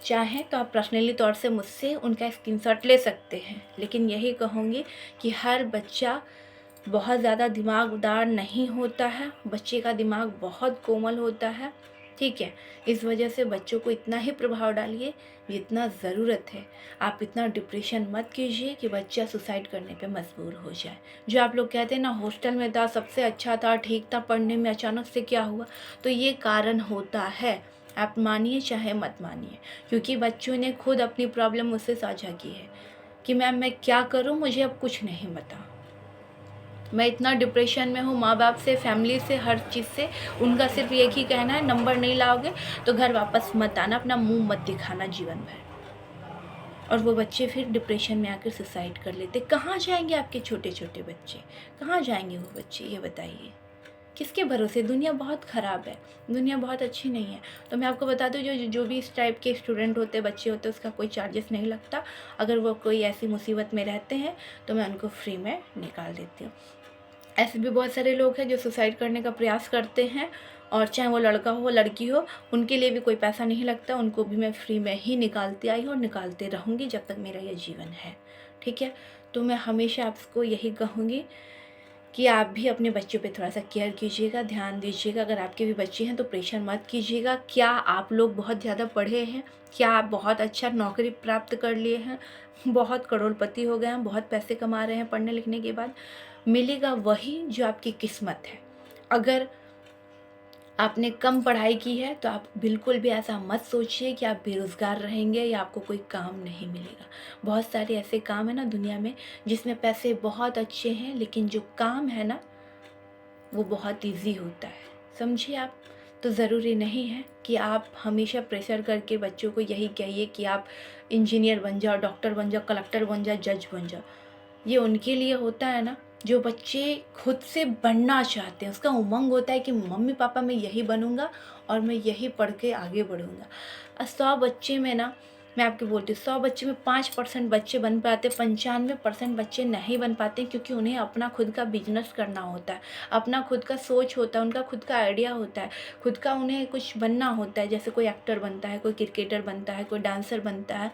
चाहे तो आप पर्सनली तौर से मुझसे उनका स्क्रीनशॉट ले सकते हैं, लेकिन यही कहूँगी कि हर बच्चा बहुत ज़्यादा दिमागदार नहीं होता है, बच्चे का दिमाग बहुत कोमल होता है, ठीक है? इस वजह से बच्चों को इतना ही प्रभाव डालिए जितना ज़रूरत है। आप इतना डिप्रेशन मत कीजिए कि बच्चा सुसाइड करने पे मजबूर हो जाए। जो आप लोग कहते हैं ना, हॉस्टल में था, सबसे अच्छा था, ठीक था पढ़ने में, अचानक से क्या हुआ? तो ये कारण होता है, आप मानिए चाहे मत मानिए, क्योंकि बच्चों ने खुद अपनी प्रॉब्लम मुझसे साझा की है कि मैम मैं क्या करूँ, मुझे अब कुछ नहीं पता, मैं इतना डिप्रेशन में हूँ, माँ बाप से, फैमिली से, हर चीज़ से। उनका सिर्फ एक ही कहना है, नंबर नहीं लाओगे तो घर वापस मत आना, अपना मुंह मत दिखाना जीवन भर। और वो बच्चे फिर डिप्रेशन में आकर सुसाइड कर लेते। कहाँ जाएंगे आपके छोटे छोटे बच्चे? कहाँ जाएंगे वो बच्चे, ये बताइए? किसके भरोसे? दुनिया बहुत ख़राब है, दुनिया बहुत अच्छी नहीं है। तो मैं आपको बता दूँ, जो जो भी इस टाइप के स्टूडेंट होते, बच्चे होते, उसका कोई चार्जेस नहीं लगता। अगर वो कोई ऐसी मुसीबत में रहते हैं तो मैं उनको फ्री में निकाल देती हूँ। ऐसे भी बहुत सारे लोग हैं जो सुसाइड करने का प्रयास करते हैं, और चाहे वो लड़का हो लड़की हो, उनके लिए भी कोई पैसा नहीं लगता, उनको भी मैं फ्री में ही निकालती आई हूँ और निकालते रहूँगी जब तक मेरा ये जीवन है, ठीक है? तो मैं हमेशा आपको यही कहूँगी कि आप भी अपने बच्चों पे थोड़ा सा केयर कीजिएगा, ध्यान दीजिएगा। अगर आपके भी बच्चे हैं तो प्रेशर मत कीजिएगा। क्या आप लोग बहुत ज़्यादा पढ़े हैं? क्या आप बहुत अच्छा नौकरी प्राप्त कर लिए हैं, बहुत करोड़पति हो गए हैं, बहुत पैसे कमा रहे हैं पढ़ने लिखने के बाद? मिलेगा वही जो आपकी किस्मत है। अगर आपने कम पढ़ाई की है तो आप बिल्कुल भी ऐसा मत सोचिए कि आप बेरोज़गार रहेंगे या आपको कोई काम नहीं मिलेगा। बहुत सारे ऐसे काम है ना दुनिया में जिसमें पैसे बहुत अच्छे हैं, लेकिन जो काम है ना वो बहुत इजी होता है, समझिए आप? तो ज़रूरी नहीं है कि आप हमेशा प्रेशर करके बच्चों को यही कहिए कि आप इंजीनियर बन जाओ, डॉक्टर बन जाओ, कलेक्टर बन जाओ, जज बन जाओ। ये उनके लिए होता है ना जो बच्चे खुद से बनना चाहते हैं, उसका उमंग होता है कि मम्मी पापा मैं यही बनूंगा और मैं यही पढ़ के आगे बढ़ूंगा। 100 बच्चे में ना मैं आपको बोलती हूँ 100 बच्चे में 5% बच्चे बन पाते, 95% बच्चे नहीं बन पाते, क्योंकि उन्हें अपना खुद का बिजनेस करना होता है, अपना खुद का सोच होता है, उनका खुद का आइडिया होता है, खुद का उन्हें कुछ बनना होता है। जैसे कोई एक्टर बनता है, कोई क्रिकेटर बनता है, कोई डांसर बनता है,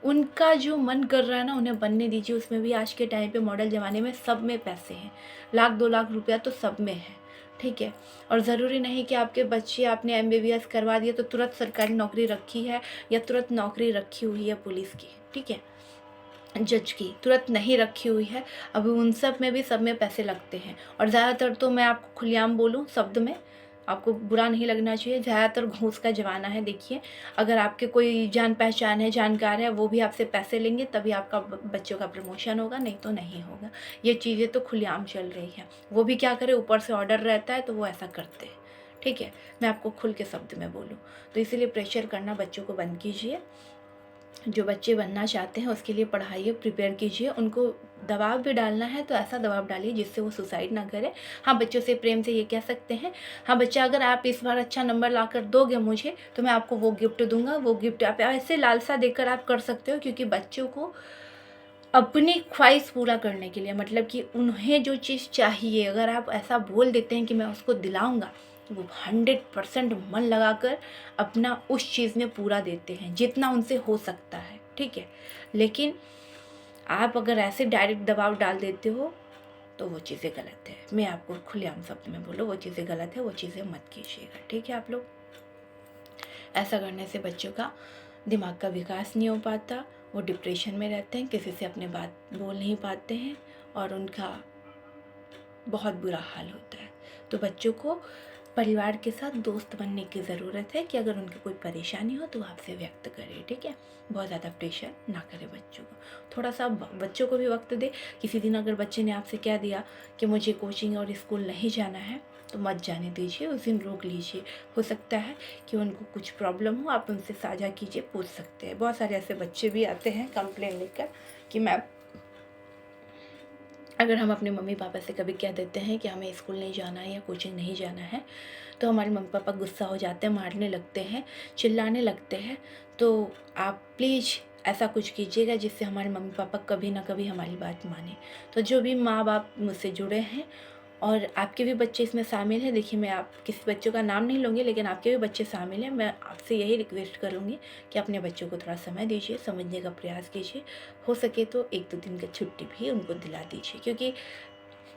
उनका जो मन कर रहा है ना उन्हें बनने दीजिए। उसमें भी आज के टाइम पे मॉडल ज़माने में सब में पैसे हैं, 1-2 लाख रुपया तो सब में है, ठीक है। और ज़रूरी नहीं कि आपके बच्चे आपने MBBS करवा दिए तो तुरंत सरकारी नौकरी रखी है या तुरंत नौकरी रखी हुई है पुलिस की, ठीक है, जज की तुरंत नहीं रखी हुई है। अभी उन सब में पैसे लगते हैं। और ज़्यादातर तो मैं आपको खुलेआम बोलूँ शब्द में, आपको बुरा नहीं लगना चाहिए, ज़्यादातर घूस का ज़माना है। देखिए, अगर आपके कोई जान पहचान है, जानकार है, वो भी आपसे पैसे लेंगे तभी आपका बच्चों का प्रमोशन होगा, नहीं तो नहीं होगा। ये चीज़ें तो खुलेआम चल रही हैं। वो भी क्या करें, ऊपर से ऑर्डर रहता है तो वो ऐसा करते हैं, ठीक है। मैं आपको खुल के शब्द में बोलूँ तो इसीलिए प्रेशर करना बच्चों को बंद कीजिए। जो बच्चे बनना चाहते हैं उसके लिए पढ़ाइए, प्रिपेयर कीजिए। उनको दबाव भी डालना है तो ऐसा दबाव डालिए जिससे वो सुसाइड ना करे। हाँ, बच्चों से प्रेम से ये कह सकते हैं, हाँ बच्चा, अगर आप इस बार अच्छा नंबर लाकर दोगे मुझे तो मैं आपको वो गिफ्ट दूंगा। वो गिफ्ट आप ऐसे लालसा देकर आप कर सकते हो, क्योंकि बच्चों को अपनी ख्वाहिश पूरा करने के लिए, मतलब कि उन्हें जो चीज़ चाहिए, अगर आप ऐसा बोल देते हैं कि मैं उसको दिलाऊंगा, तो वो 100% मन लगाकर अपना उस चीज़ में पूरा देते हैं जितना उनसे हो सकता है, ठीक है। लेकिन आप अगर ऐसे डायरेक्ट दबाव डाल देते हो तो वो चीज़ें गलत है। मैं आपको खुलेआम शब्द में बोलो, वो चीज़ें गलत है, वो चीज़ें मत कीजिएगा, ठीक है। आप लोग ऐसा करने से बच्चों का दिमाग का विकास नहीं हो पाता, वो डिप्रेशन में रहते हैं, किसी से अपने बात बोल नहीं पाते हैं और उनका बहुत बुरा हाल होता है। तो बच्चों को परिवार के साथ दोस्त बनने की ज़रूरत है कि अगर उनकी कोई परेशानी हो तो वो आपसे व्यक्त करें, ठीक है। बहुत ज़्यादा प्रेशर ना करें बच्चों को, थोड़ा सा बच्चों को भी वक्त दे। किसी दिन अगर बच्चे ने आपसे कह दिया कि मुझे कोचिंग और स्कूल नहीं जाना है तो मत जाने दीजिए, उस दिन रोक लीजिए। हो सकता है कि उनको कुछ प्रॉब्लम हो, आप उनसे साझा कीजिए, पूछ सकते हैं। बहुत सारे ऐसे बच्चे भी आते हैं कंप्लेन लेकर कि मैम, अगर हम अपने मम्मी पापा से कभी कह देते हैं कि हमें स्कूल नहीं जाना है या कोचिंग नहीं जाना है तो हमारे मम्मी पापा गुस्सा हो जाते हैं, मारने लगते हैं, चिल्लाने लगते हैं। तो आप प्लीज़ ऐसा कुछ कीजिएगा जिससे हमारे मम्मी पापा कभी ना कभी हमारी बात माने। तो जो भी माँ बाप मुझसे जुड़े हैं और आपके भी बच्चे इसमें शामिल हैं, देखिए मैं आप किसी बच्चों का नाम नहीं लूँगी, लेकिन आपके भी बच्चे शामिल हैं, मैं आपसे यही रिक्वेस्ट करूँगी कि अपने बच्चों को थोड़ा समय दीजिए, समझने का प्रयास कीजिए। हो सके तो 1-2 दिन की छुट्टी भी उनको दिला दीजिए, क्योंकि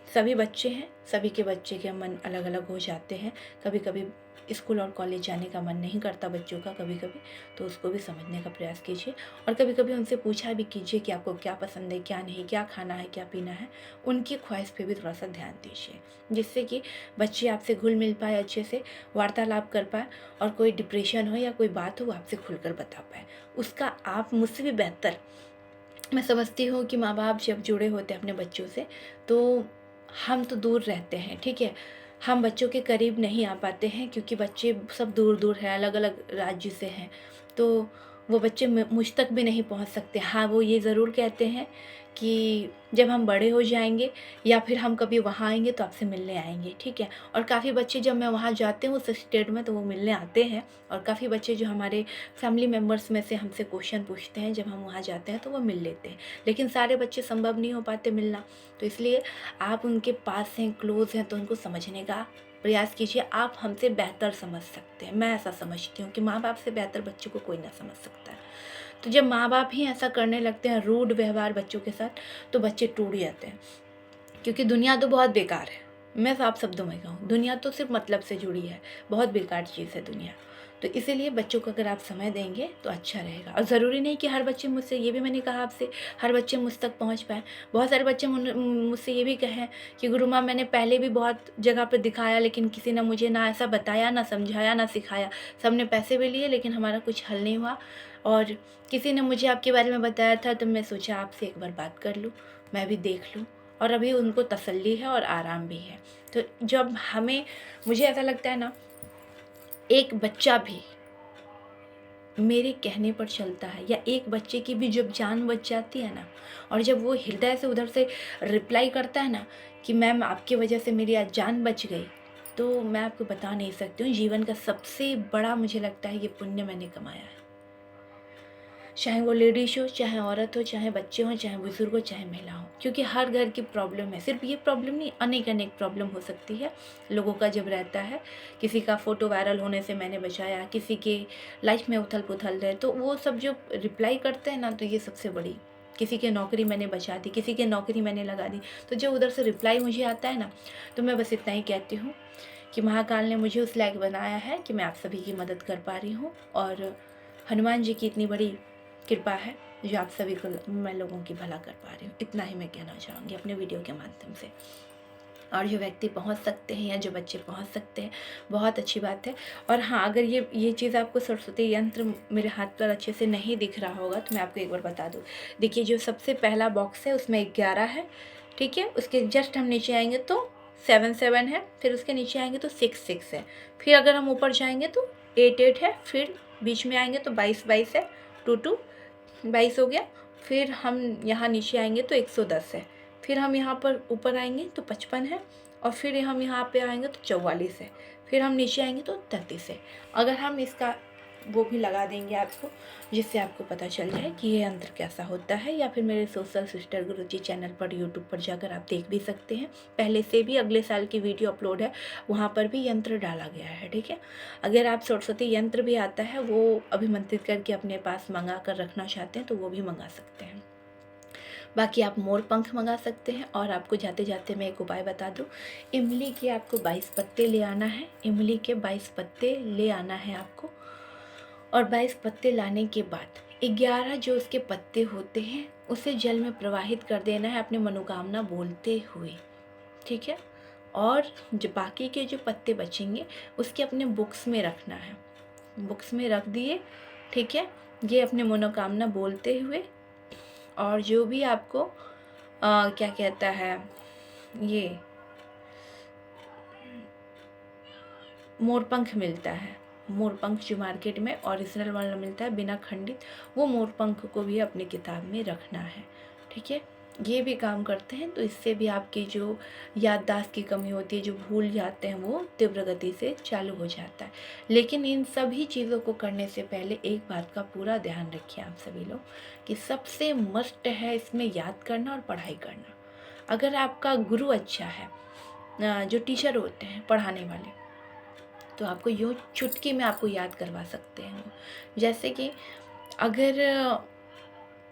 सभी बच्चे हैं, सभी के बच्चे के मन अलग अलग हो जाते हैं। कभी कभी स्कूल और कॉलेज जाने का मन नहीं करता बच्चों का कभी कभी, तो उसको भी समझने का प्रयास कीजिए। और कभी कभी उनसे पूछा भी कीजिए कि आपको क्या पसंद है, क्या नहीं, क्या खाना है, क्या पीना है। उनकी ख्वाहिश पे भी थोड़ा सा ध्यान दीजिए, जिससे कि बच्चे आपसे घुल मिल पाए, अच्छे से वार्तालाप कर पाए, और कोई डिप्रेशन हो या कोई बात हो वो आपसे खुलकर बता पाए। उसका आप मुझसे भी बेहतर, मैं समझती हूँ कि माँ बाप जब जुड़े होते हैं अपने बच्चों से तो हम तो दूर रहते हैं, ठीक है। हम बच्चों के करीब नहीं आ पाते हैं क्योंकि बच्चे सब दूर दूर हैं, अलग अलग राज्य से हैं। तो वो बच्चे मुझ तक भी नहीं पहुंच सकते। हाँ, वो ये ज़रूर कहते हैं कि जब हम बड़े हो जाएंगे या फिर हम कभी वहाँ आएंगे तो आपसे मिलने आएंगे, ठीक है। और काफ़ी बच्चे जब मैं वहाँ जाती हूँ उस स्टेट में तो वो मिलने आते हैं। और काफ़ी बच्चे जो हमारे फैमिली मेम्बर्स में से हमसे क्वेश्चन पूछते हैं जब हम वहाँ जाते हैं तो वो मिल लेते हैं। लेकिन सारे बच्चे संभव नहीं हो पाते मिलना, तो इसलिए आप उनके पास हैं, क्लोज़ हैं, तो उनको समझने का प्रयास कीजिए। आप हमसे बेहतर समझ सकते हैं, मैं ऐसा समझती हूँ कि माँ बाप से बेहतर बच्चों को कोई ना समझ सकता है। तो जब माँ बाप ही ऐसा करने लगते हैं, रूड व्यवहार बच्चों के साथ, तो बच्चे टूट जाते हैं। क्योंकि दुनिया तो बहुत बेकार है, मैं साफ शब्दों में कहूँ, दुनिया तो सिर्फ मतलब से जुड़ी है, बहुत बेकार चीज़ है दुनिया। तो इसीलिए बच्चों को अगर आप समय देंगे तो अच्छा रहेगा। और ज़रूरी नहीं कि हर बच्चे मुझसे, ये भी मैंने कहा आपसे, हर बच्चे मुझ तक पहुंच पाए। बहुत सारे बच्चे मुझसे ये भी कहें कि गुरु माँ, मैंने पहले भी बहुत जगह पर दिखाया लेकिन किसी ने मुझे ना ऐसा बताया, ना समझाया, ना सिखाया। सबने पैसे भी लिए लेकिन हमारा कुछ हल नहीं हुआ। और किसी ने मुझे आपके बारे में बताया था तो मैं सोचा आपसे एक बार बात कर लूँ, मैं भी देख लूँ। और अभी उनको तसल्ली है और आराम भी है। तो जब मुझे ऐसा लगता है ना, एक बच्चा भी मेरे कहने पर चलता है, या एक बच्चे की भी जब जान बच जाती है ना, और जब वो हृदय से उधर से रिप्लाई करता है ना कि मैम आपकी वजह से मेरी आज जान बच गई, तो मैं आपको बता नहीं सकती हूँ, जीवन का सबसे बड़ा मुझे लगता है ये पुण्य मैंने कमाया है। चाहे वो लेडीज हो, चाहे औरत हो, चाहे बच्चे हों, चाहे बुजुर्ग हो, चाहे महिला हो, क्योंकि हर घर की प्रॉब्लम है। सिर्फ ये प्रॉब्लम नहीं, अनेक अनेक प्रॉब्लम हो सकती है लोगों का जब रहता है। किसी का फ़ोटो वायरल होने से मैंने बचाया, किसी के लाइफ में उथल पुथल है, तो वो सब जो रिप्लाई करते हैं ना, तो ये सबसे बड़ी, किसी की नौकरी मैंने बचा दी, किसी की नौकरी मैंने लगा दी, तो जो उधर से रिप्लाई मुझे आता है ना, तो मैं बस इतना ही कहती हूँ कि महाकाल ने मुझे उस लायक बनाया है कि मैं आप सभी की मदद कर पा रही हूँ, और हनुमान जी की इतनी बड़ी कृपा है जो आप सभी को, मैं लोगों की भला कर पा रही हूँ। इतना ही मैं कहना चाहूँगी अपने वीडियो के माध्यम से। और जो व्यक्ति पहुंच सकते हैं या जो बच्चे पहुंच सकते हैं, बहुत अच्छी बात है। और हाँ, अगर ये चीज़ आपको सरस्वती यंत्र मेरे हाथ पर अच्छे से नहीं दिख रहा होगा तो मैं आपको एक बार बता दूँ। देखिए, जो सबसे पहला बॉक्स है उसमें 11 है, ठीक है। उसके जस्ट हम नीचे आएंगे तो 7 है, फिर उसके नीचे आएंगे तो 6 है, फिर अगर हम ऊपर जाएंगे तो 8 है, फिर बीच में आएंगे तो 22 है, 2 22 हो गया। फिर हम यहाँ नीचे आएंगे तो 110 है, फिर हम यहाँ पर ऊपर आएंगे तो 55 है, और फिर हम यहाँ पे आएंगे तो 44 है, फिर हम नीचे आएंगे तो 33 है। अगर हम इसका वो भी लगा देंगे आपको, जिससे आपको पता चल जाए कि ये यंत्र कैसा होता है, या फिर मेरे सोशल सिस्टर गुरुजी चैनल पर यूट्यूब पर जाकर आप देख भी सकते हैं। पहले से भी अगले साल की वीडियो अपलोड है, वहाँ पर भी यंत्र डाला गया है, ठीक है। अगर आप सरस्वती यंत्र भी आता है वो अभिमंत्रित करके अपने पास मंगा कर रखना चाहते हैं तो वो भी मंगा सकते हैं। बाकी आप मोर पंख मंगा सकते हैं। और आपको जाते जाते मैं एक उपाय बता दूं, इमली के आपको 22 पत्ते ले आना है, इमली के 22 पत्ते ले आना है आपको। और 22 पत्ते लाने के बाद 11 जो उसके पत्ते होते हैं उसे जल में प्रवाहित कर देना है अपने मनोकामना बोलते हुए, ठीक है। और जो बाकी के जो पत्ते बचेंगे उसके अपने बुक्स में रखना है, बुक्स में रख दिए, ठीक है। ये अपने मनोकामना बोलते हुए, और जो भी आपको क्या कहता है, ये मोरपंख मिलता है, मोरपंख जो मार्केट में ओरिजिनल वाला मिलता है बिना खंडित, वो मोरपंख को भी अपनी किताब में रखना है, ठीक है। ये भी काम करते हैं, तो इससे भी आपकी जो याददाश्त की कमी होती है, जो भूल जाते हैं, वो तीव्र गति से चालू हो जाता है। लेकिन इन सभी चीज़ों को करने से पहले एक बात का पूरा ध्यान रखिए आप सभी लोग, कि सबसे मस्ट है इसमें याद करना और पढ़ाई करना। अगर आपका गुरु अच्छा है, जो टीचर होते हैं पढ़ाने वाले, तो आपको यूँ चुटकी में आपको याद करवा सकते हैं। जैसे कि अगर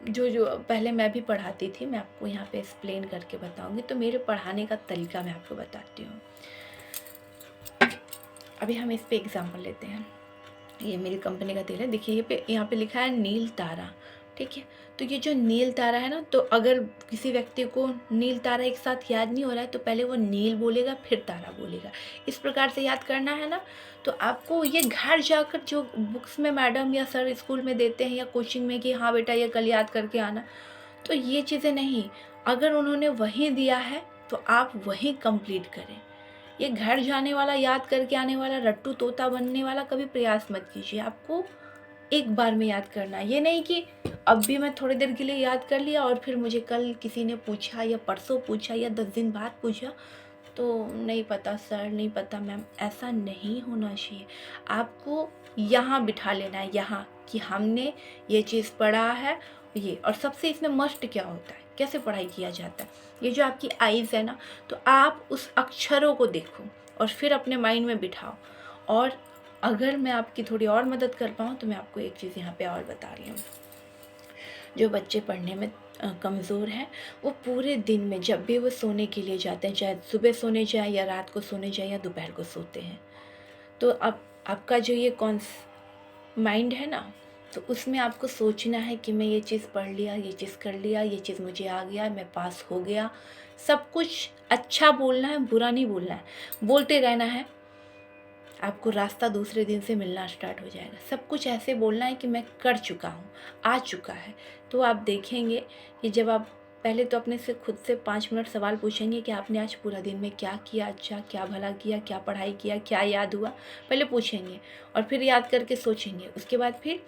जो पहले मैं भी पढ़ाती थी, मैं आपको यहाँ पे एक्सप्लेन करके बताऊँगी, तो मेरे पढ़ाने का तरीका मैं आपको बताती हूँ। अभी हम इस पे एग्जांपल लेते हैं। ये मेरी कंपनी का तेल है, देखिए यहाँ पे लिखा है नील तारा, ठीक है। तो ये जो नील तारा है ना, तो अगर किसी व्यक्ति को नील तारा एक साथ याद नहीं हो रहा है तो पहले वो नील बोलेगा फिर तारा बोलेगा, इस प्रकार से याद करना है ना। तो आपको ये घर जाकर जो बुक्स में मैडम या सर स्कूल में देते हैं या कोचिंग में कि हाँ बेटा ये कल याद करके आना, तो ये चीज़ें नहीं। अगर उन्होंने वहीं दिया है तो आप वहीं कंप्लीट करें। ये घर जाने वाला, याद करके आने वाला, रट्टू तोता बनने वाला कभी प्रयास मत कीजिए। आपको एक बार में याद करना है, ये नहीं कि अब भी मैं थोड़ी देर के लिए याद कर लिया और फिर मुझे कल किसी ने पूछा या परसों पूछा या 10 दिन बाद पूछा तो नहीं पता सर, नहीं पता मैम, ऐसा नहीं होना चाहिए। आपको यहाँ बिठा लेना है, यहाँ कि हमने ये चीज़ पढ़ा है ये। और सबसे इसमें मस्ट क्या होता है, कैसे पढ़ाई किया जाता है, ये जो आपकी आइज़ है ना, तो आप उस अक्षरों को देखो और फिर अपने माइंड में बिठाओ। और अगर मैं आपकी थोड़ी और मदद कर पाऊँ तो मैं आपको एक चीज़ यहाँ पे और बता रही हूँ। जो बच्चे पढ़ने में कमज़ोर हैं, वो पूरे दिन में जब भी वो सोने के लिए जाते हैं, चाहे सुबह सोने जाए या रात को सोने जाए या दोपहर को सोते हैं, तो अब आपका जो ये माइंड है ना, तो उसमें आपको सोचना है कि मैं ये चीज़ पढ़ लिया, ये चीज़ कर लिया, ये चीज़ मुझे आ गया, मैं पास हो गया। सब कुछ अच्छा बोलना है, बुरा नहीं बोलना है, बोलते रहना है। आपको रास्ता दूसरे दिन से मिलना स्टार्ट हो जाएगा। सब कुछ ऐसे बोलना है कि मैं कर चुका हूँ, आ चुका है। तो आप देखेंगे कि जब आप पहले तो अपने से खुद से 5 मिनट सवाल पूछेंगे कि आपने आज पूरा दिन में क्या किया, अच्छा क्या भला किया, क्या पढ़ाई किया, क्या याद हुआ, पहले पूछेंगे और फिर याद करके सोचेंगे। उसके बाद फिर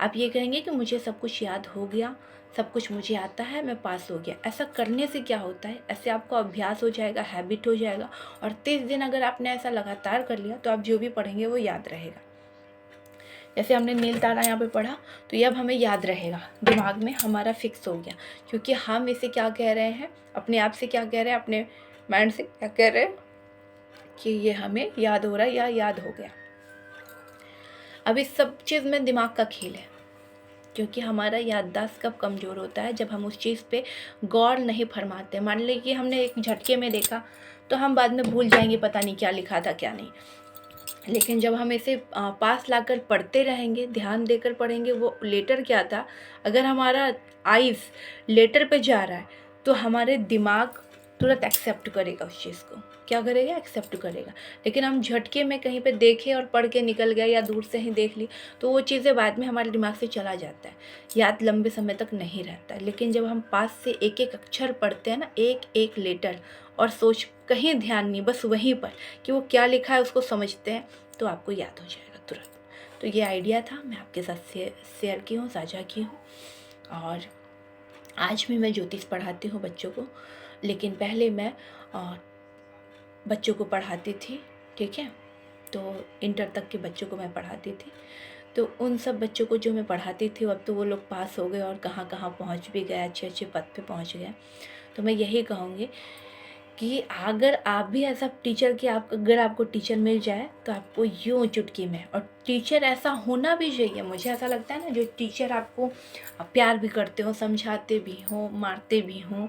आप ये कहेंगे कि मुझे सब कुछ याद हो गया, सब कुछ मुझे आता है, मैं पास हो गया। ऐसा करने से क्या होता है, ऐसे आपको अभ्यास हो जाएगा, हैबिट हो जाएगा। और 30 दिन अगर आपने ऐसा लगातार कर लिया तो आप जो भी पढ़ेंगे वो याद रहेगा। जैसे हमने नील तारा यहाँ पे पढ़ा तो ये अब हमें याद रहेगा, दिमाग में हमारा फिक्स हो गया, क्योंकि हम इसे क्या कह रहे हैं, अपने आप से क्या कह रहे हैं, अपने माइंड से क्या कह रहे हैं कि ये हमें याद हो रहा है या याद हो गया। अब इस सब चीज़ में दिमाग का खेल है, क्योंकि हमारा याददाश्त कब कमज़ोर होता है, जब हम उस चीज़ पे गौर नहीं फरमाते। मान लीजिए कि हमने एक झटके में देखा तो हम बाद में भूल जाएंगे पता नहीं क्या लिखा था क्या नहीं, लेकिन जब हम इसे पास लाकर पढ़ते रहेंगे, ध्यान देकर पढ़ेंगे वो लेटर क्या था, अगर हमारा आइज़ लेटर पे जा रहा है तो हमारे दिमाग तुरंत एक्सेप्ट करेगा उस चीज़ को, क्या करेगा, एक्सेप्ट करेगा। लेकिन हम झटके में कहीं पे देखे और पढ़ के निकल गए या दूर से ही देख ली तो वो चीज़ें बाद में हमारे दिमाग से चला जाता है, याद लंबे समय तक नहीं रहता है। लेकिन जब हम पास से एक एक अक्षर पढ़ते हैं ना, एक एक लेटर, और सोच कहीं ध्यान नहीं, बस वहीं पर कि वो क्या लिखा है उसको समझते हैं, तो आपको याद हो जाएगा तुरंत। तो ये आइडिया था, मैं आपके साथ शेयर की हूँ, साझा की हूँ। और आज भी मैं ज्योतिष पढ़ाती हूँ बच्चों को, लेकिन पहले मैं बच्चों को पढ़ाती थी, ठीक है, तो इंटर तक के बच्चों को मैं पढ़ाती थी। तो उन सब बच्चों को जो मैं पढ़ाती थी अब तो वो लोग पास हो गए और कहाँ कहाँ पहुँच भी गए, अच्छे अच्छे पद पे पहुँच गए। तो मैं यही कहूँगी कि अगर आप भी ऐसा टीचर कि आप अगर आपको टीचर मिल जाए तो आपको यूँ चुटकी में, और टीचर ऐसा होना भी चाहिए, मुझे ऐसा लगता है ना, जो टीचर आपको प्यार भी करते हो, समझाते भी हों, मारते भी हों,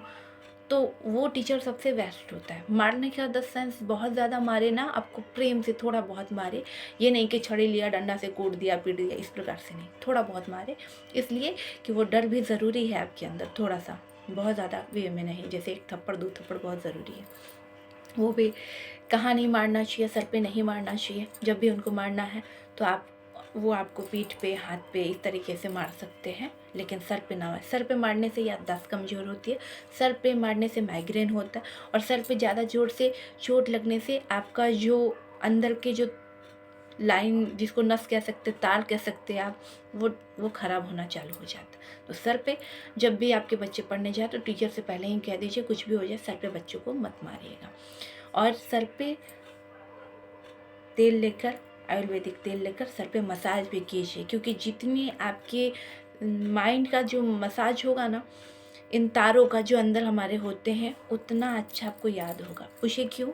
तो वो टीचर सबसे बेस्ट होता है। मारने का द सेंस बहुत ज़्यादा मारे ना, आपको प्रेम से थोड़ा बहुत मारे, ये नहीं कि छड़ी लिया डंडा से कूट दिया पीट दिया, इस प्रकार से नहीं, थोड़ा बहुत मारे, इसलिए कि वो डर भी ज़रूरी है आपके अंदर थोड़ा सा, बहुत ज़्यादा वे में नहीं, जैसे एक थप्पड़ दो थप्पड़ बहुत ज़रूरी है। वो भी कहाँ नहीं मारना चाहिए, सर पे नहीं मारना चाहिए, जब भी उनको मारना है तो वो आपको पीठ पे, हाथ पे इस तरीके से मार सकते हैं, लेकिन सर पे ना मार। सर पे मारने से याददाश्त कमज़ोर होती है, सर पे मारने से माइग्रेन होता है, और सर पे ज़्यादा जोर से चोट लगने से आपका जो अंदर के जो लाइन, जिसको नस कह सकते, तार कह सकते हैं आप, वो ख़राब होना चालू हो जाता है। तो सर पे जब भी आपके बच्चे पढ़ने जाए तो टीचर से पहले ही कह दीजिए कुछ भी हो जाए सर पे बच्चों को मत मारिएगा। और सर पे तेल लेकर, आयुर्वेदिक तेल लेकर सर पे मसाज भी कीजिए, क्योंकि जितनी आपके माइंड का जो मसाज होगा ना, इन तारों का जो अंदर हमारे होते हैं, उतना अच्छा आपको याद होगा। पूछिए क्यों?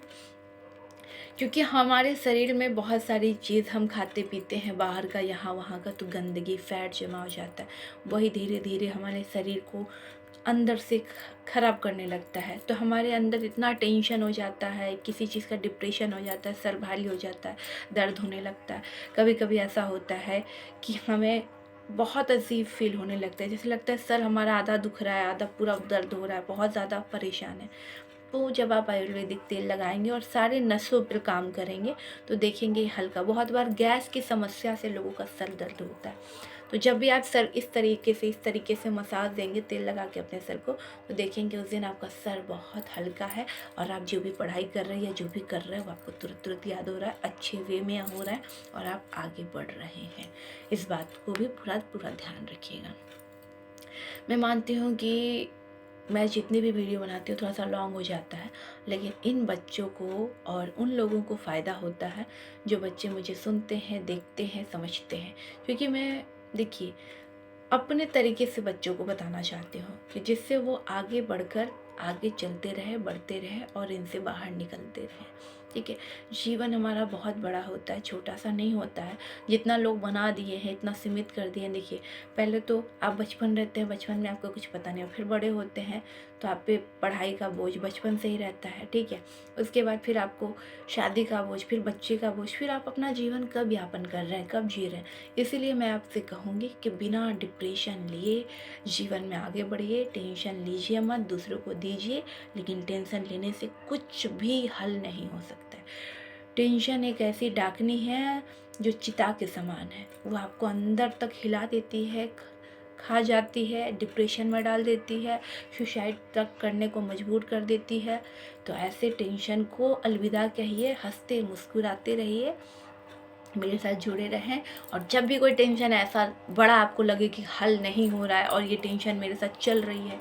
क्योंकि हमारे शरीर में बहुत सारी चीज़ हम खाते पीते हैं बाहर का, यहाँ वहाँ का, तो गंदगी, फैट जमा हो जाता है, वही धीरे धीरे हमारे शरीर को अंदर से ख़राब करने लगता है। तो हमारे अंदर इतना टेंशन हो जाता है, किसी चीज़ का डिप्रेशन हो जाता है, सर भारी हो जाता है, दर्द होने लगता है। कभी कभी ऐसा होता है कि हमें बहुत अजीब फील होने लगता है, जैसे लगता है सर हमारा आधा दुख रहा है, आधा पूरा दर्द हो रहा है, बहुत ज़्यादा परेशान है। तो जब आप आयुर्वेदिक तेल लगाएंगे और सारे नसों पर काम करेंगे तो देखेंगे हल्का। बहुत बार गैस की समस्या से लोगों का सर दर्द होता है, तो जब भी आप सर इस तरीके से मसाज देंगे तेल लगा के अपने सर को, तो देखेंगे उस दिन आपका सर बहुत हल्का है, और आप जो भी पढ़ाई कर रहे हैं या जो भी कर रहे हैं वो आपको तुरंत तुरंत याद हो रहा है, अच्छे वे में हो रहा है, और आप आगे बढ़ रहे हैं। इस बात को भी पूरा ध्यान रखिएगा। मैं मानती हूँ कि मैं जितनी भी वीडियो बनाती हूँ थोड़ा सा लॉन्ग हो जाता है, लेकिन इन बच्चों को और उन लोगों को फ़ायदा होता है जो बच्चे मुझे सुनते हैं, देखते हैं, समझते हैं। क्योंकि मैं, देखिए, अपने तरीके से बच्चों को बताना चाहती हूँ कि जिससे वो आगे बढ़कर आगे चलते रहे, बढ़ते रहे और इनसे बाहर निकलते रहे। ठीक है, जीवन हमारा बहुत बड़ा होता है, छोटा सा नहीं होता है जितना लोग बना दिए हैं, इतना सीमित कर दिए हैं। देखिए, पहले तो आप बचपन रहते हैं, बचपन में आपको कुछ पता नहीं हो, फिर बड़े होते हैं तो आप पे पढ़ाई का बोझ बचपन से ही रहता है, ठीक है। उसके बाद फिर आपको शादी का बोझ, फिर बच्चे का बोझ, फिर आप अपना जीवन कब यापन कर रहे हैं, कब जी रहे हैं। इसीलिए मैं आपसे कहूँगी कि बिना डिप्रेशन लिए जीवन में आगे बढ़िए, टेंशन लीजिए मत, दूसरों को दीजिए, लेकिन टेंशन लेने से कुछ भी हल नहीं हो सकता है। टेंशन एक ऐसी डाकनी है जो चिता के समान है, वो आपको अंदर तक हिला देती है, खा जाती है, डिप्रेशन में डाल देती है, सुसाइड तक करने को मजबूर कर देती है। तो ऐसे टेंशन को अलविदा कहिए, हंसते मुस्कुराते रहिए, मेरे साथ जुड़े रहें। और जब भी कोई टेंशन ऐसा बड़ा आपको लगे कि हल नहीं हो रहा है और ये टेंशन मेरे साथ चल रही है,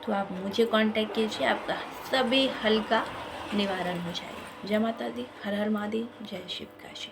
तो आप मुझे कांटेक्ट कीजिए, आपका सभी हल का निवारण हो जाएगा। जय माता दी, हर हर महादेव, जय शिव काशी।